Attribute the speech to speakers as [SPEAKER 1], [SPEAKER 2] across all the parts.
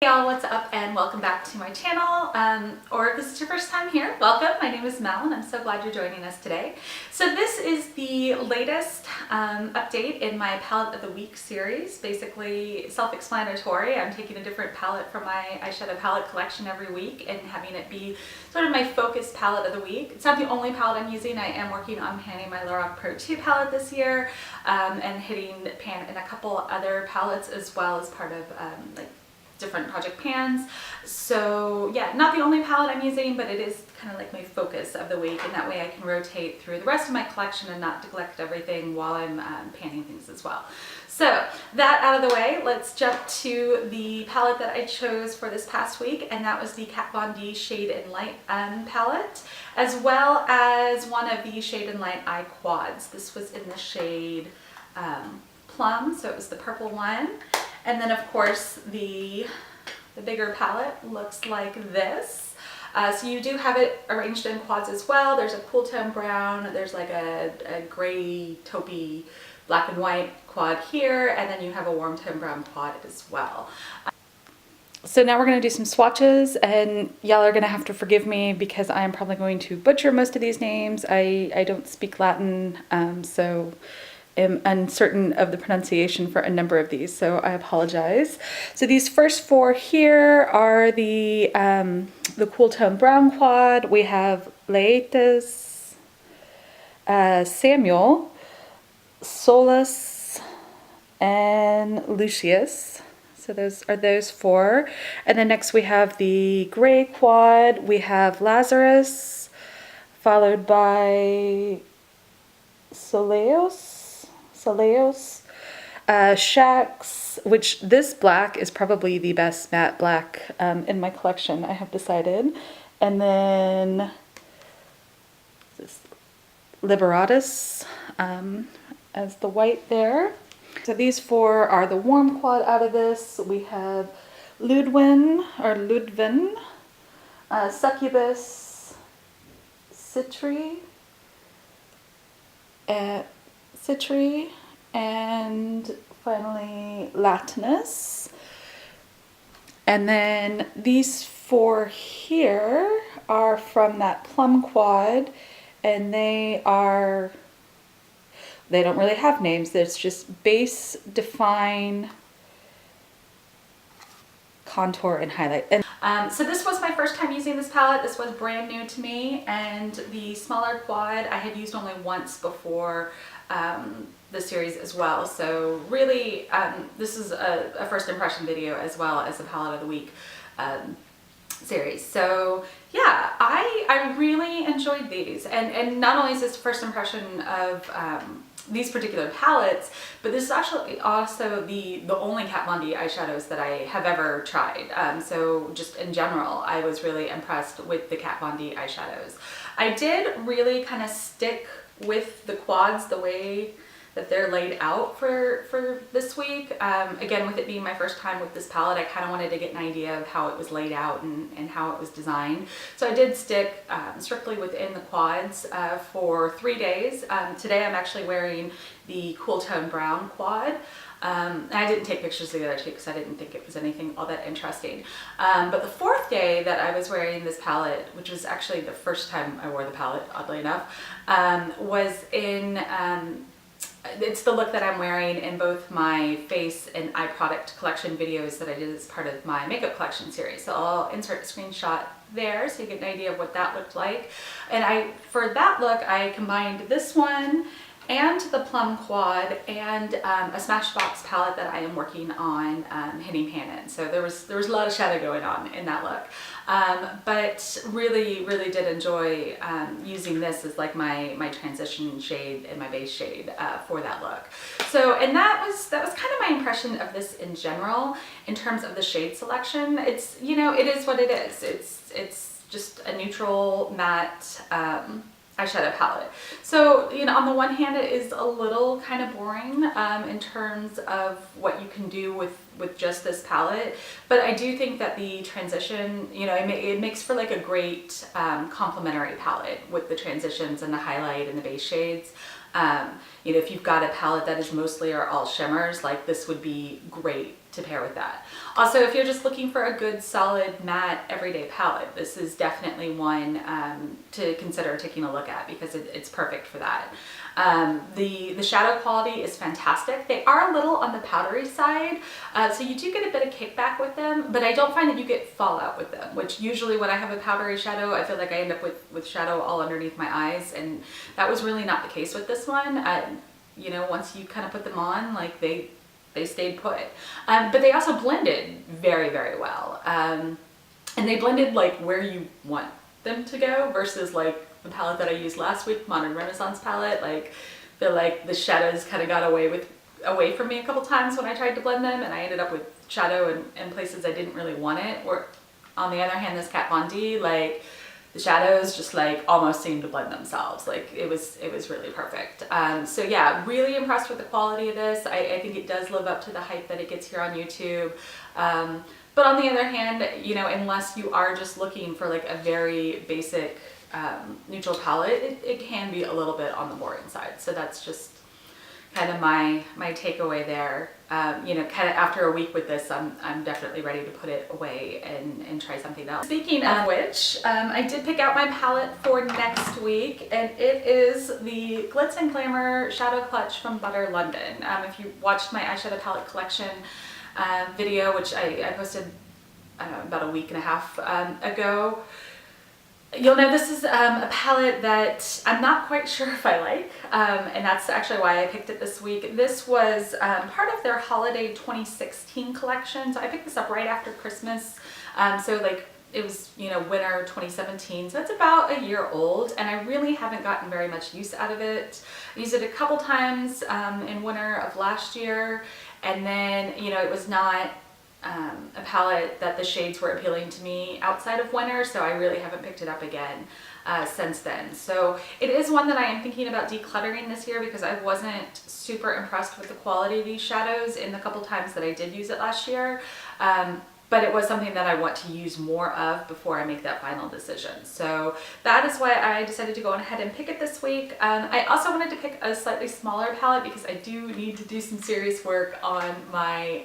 [SPEAKER 1] Hey y'all, what's up and welcome back to my channel, or if this is your first time here, welcome. My name is Mel and I'm so glad you're joining us today. So this is the latest update in my palette of the week series. Basically self-explanatory. I'm taking a different palette from my eyeshadow palette collection every week and having it be sort of my focus palette of the week. It's not the only palette I'm using. I am working on panning my Lorac Pro 2 palette this year and hitting pan in a couple other palettes as well as part of like different project pans. So yeah, not the only palette I'm using, but it is kind of like my focus of the week, and that way I can rotate through the rest of my collection and not neglect everything while I'm panning things as well. So that out of the way, let's jump to the palette that I chose for this past week, and that was the Kat Von D Shade and Light palette, as well as one of the Shade and Light eye quads. This was in the shade Plum, so it was the purple one. And then of course the bigger palette looks like this. So you do have it arranged in quads as well. There's a cool tone brown, there's like a gray taupey black and white quad here, and then you have a warm tone brown quad as well. So now we're going to do some swatches, and y'all are going to have to forgive me because I am probably going to butcher most of these names. I don't speak Latin, so am uncertain of the pronunciation for a number of these, so I apologize. So these first four here are the cool tone brown quad. We have Laetus, Samuel, Solus, and Lucius. So those are those four. And then next we have the gray quad. We have Lazarus, followed by Soleos, Shax, which this black is probably the best matte black in my collection, I have decided. And then this Liberatus as the white there. So these four are the warm quad out of this. We have Ludwin, Succubus, Citri, and finally Latinus. And then these four here are from that Plum quad, and they don't really have names. It's just base, define, contour, and highlight. And so this was my first time using this palette. This was brand new to me, and the smaller quad I had used only once before the series as well. So really this is a first impression video as well as a palette of the week series. So yeah, I really enjoyed these, and not only is this first impression of these particular palettes, but this is actually also the only Kat Von D eyeshadows that I have ever tried. So just in general, I was really impressed with the Kat Von D eyeshadows. I did really kind of stick with the quads the way that they're laid out for this week. Again, with it being my first time with this palette, I kind of wanted to get an idea of how it was laid out and how it was designed. So I did stick strictly within the quads for 3 days. Today I'm actually wearing the cool tone brown quad. And I didn't take pictures of the other two because I didn't think it was anything all that interesting. But the fourth day that I was wearing this palette, which was actually the first time I wore the palette, oddly enough, was in it's the look that I'm wearing in both my face and eye product collection videos that I did as part of my makeup collection series. So I'll insert a screenshot there so you get an idea of what that looked like. And for that look, I combined this one and the Plum quad and a Smashbox palette that I am working on hitting pan in. So there was a lot of shadow going on in that look. But really did enjoy using this as like my transition shade and my base shade for that look. So, and that was kind of my impression of this in general in terms of the shade selection. It's, you know, it is what it is. It's just a neutral matte eyeshadow palette. So, you know, on the one hand, it is a little kind of boring in terms of what you can do with just this palette, but I do think that the transition, you know, it makes for like a great complementary palette with the transitions and the highlight and the base shades. You know, if you've got a palette that is mostly or all shimmers, like this would be great to pair with that. Also, if you're just looking for a good solid matte everyday palette, this is definitely one to consider taking a look at because it's perfect for that. The shadow quality is fantastic. They are a little on the powdery side, so you do get a bit of kickback with them, but I don't find that you get fallout with them, which usually when I have a powdery shadow, I feel like I end up with shadow all underneath my eyes, and that was really not the case with this one. You know, once you kind of put them on, like they stayed put. But they also blended very, very well. And they blended like where you want them to go versus like the palette that I used last week, Modern Renaissance palette. Like, I feel like the shadows kind of got away from me a couple times when I tried to blend them, and I ended up with shadow in places I didn't really want it. Or on the other hand, this Kat Von D, like the shadows just like almost seemed to blend themselves. Like it was really perfect. So yeah, really impressed with the quality of this. I think it does live up to the hype that it gets here on YouTube. But on the other hand, you know, unless you are just looking for like a very basic neutral palette, it can be a little bit on the boring side. So that's just kind of my takeaway there. You know, kind of after a week with this, I'm definitely ready to put it away and try something else. Speaking of which, I did pick out my palette for next week, and it is the Glitz and Glamour Shadow Clutch from Butter London. If you watched my eyeshadow palette collection video, which I posted about a week and a half ago, you'll know this is a palette that I'm not quite sure if I like, and that's actually why I picked it this week. This was part of their Holiday 2016 collection, so I picked this up right after Christmas, so like it was, you know, winter 2017, so it's about a year old, and I really haven't gotten very much use out of it. I used it a couple times in winter of last year, and then, you know, it was not a palette that the shades were appealing to me outside of winter, so I really haven't picked it up again since then. So it is one that I am thinking about decluttering this year because I wasn't super impressed with the quality of these shadows in the couple times that I did use it last year. But it was something that I want to use more of before I make that final decision. So that is why I decided to go on ahead and pick it this week. I also wanted to pick a slightly smaller palette because I do need to do some serious work on my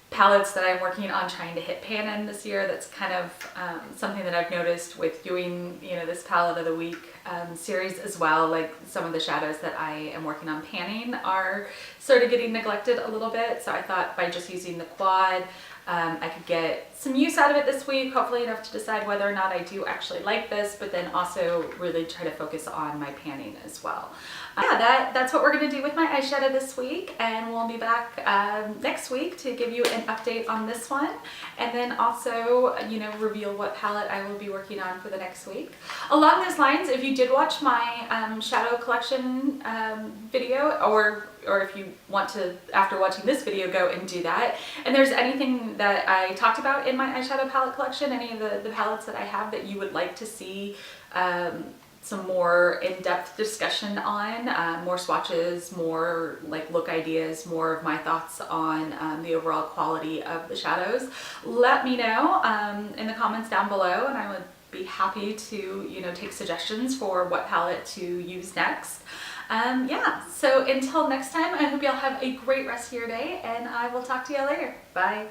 [SPEAKER 1] palettes that I'm working on trying to hit pan in this year. That's kind of something that I've noticed with doing, you know, this palette of the week series as well. Like some of the shadows that I am working on panning are sort of getting neglected a little bit. So I thought by just using the quad, I could get some use out of it this week, hopefully enough to decide whether or not I do actually like this, but then also really try to focus on my panning as well. Yeah, that's what we're going to do with my eyeshadow this week, and we'll be back next week to give you an update on this one, and then also, you know, reveal what palette I will be working on for the next week. Along those lines, if you did watch my shadow collection video, or if you want to, after watching this video, go and do that, and there's anything that I talked about in my eyeshadow palette collection, any of the palettes that I have that you would like to see some more in-depth discussion on, more swatches, more like look ideas, more of my thoughts on the overall quality of the shadows, let me know in the comments down below, and I would be happy to, you know, take suggestions for what palette to use next. Yeah, so until next time, I hope y'all have a great rest of your day, and I will talk to you later. Bye.